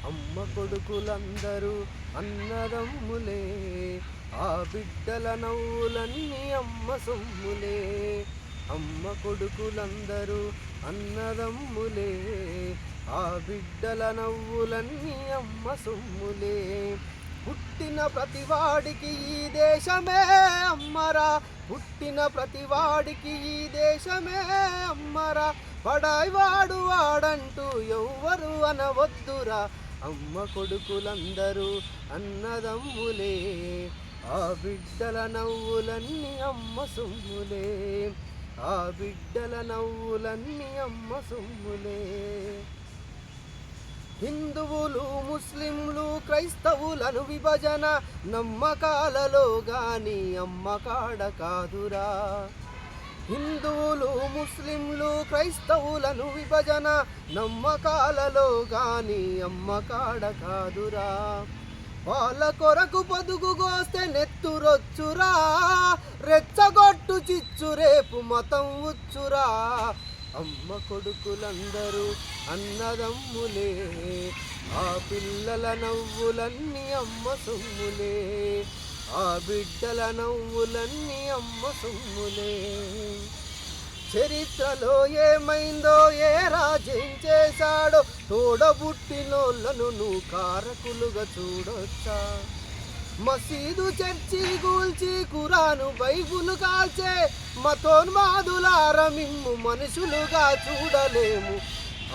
అమ్మ కొడుకులందరూ అన్నదమ్ములే, ఆ బిడ్డల నవ్వులన్నీ అమ్మ సొమ్ములే. అమ్మ కొడుకులందరూ అన్నదమ్ములే, ఆ బిడ్డల నవ్వులన్నీ అమ్మ సొమ్ములే. పుట్టిన ప్రతివాడికి ఈ దేశమే అమ్మరా, పుట్టిన ప్రతివాడికి ఈ దేశమే అమ్మరా. పడాయి వాడు వాడంటూ ఎవ్వరు అనవద్దురా, అమ్మ కొడుకులందరూ అన్నదమ్ములే, ఆ బిడ్డల నవ్వులన్నీ అమ్మ సొమ్ములే, ఆ బిడ్డల నవ్వులన్నీ అమ్మ సొమ్ములే. హిందువులు ముస్లింలు క్రైస్తవులను విభజన నమ్మకాలలో గాని అమ్మ కాడ కాదురా. హిందువులు ముస్లింలు క్రైస్తవులను విభజన నమ్మకాలలో గాని అమ్మ కాడ కాదురా. వాళ్ళ కొరకు పొదుగుగోస్తే నెత్తురొచ్చురా, రెచ్చగొట్టు చిచ్చు రేపు మతం వచ్చురా. అమ్మ కొడుకులందరూ అన్నదమ్ములే, ఆ పిల్లల నవ్వులన్నీ అమ్మ సొమ్ములే, ఆ బిడ్డల నవ్వులన్నీ అమ్మ సొమ్ములే. చరిత్రలో ఏమైందో ఏ రాజ్యం చేశాడో, తోడబుట్టినోళ్ళను నువ్వు కారకులుగా చూడొచ్చా. మసీదు చర్చి కూల్చి ఖురాను బైబులు కాల్చే మతోన్మాదులార మిమ్ము మనుషులుగా చూడలేము.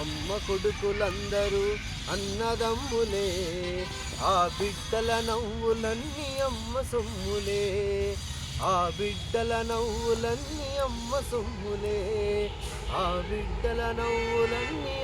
అమ్మ కొడుకులందరూ అన్నదమ్ములే, ఆ బిడ్డల నవ్వులన్నీ అమ్మ సొమ్ములే, ఆ బిడ్డల నవ్వులన్నీ అమ్మ సొమ్ములే, ఆ బిడ్డల నవ్వులన్నీ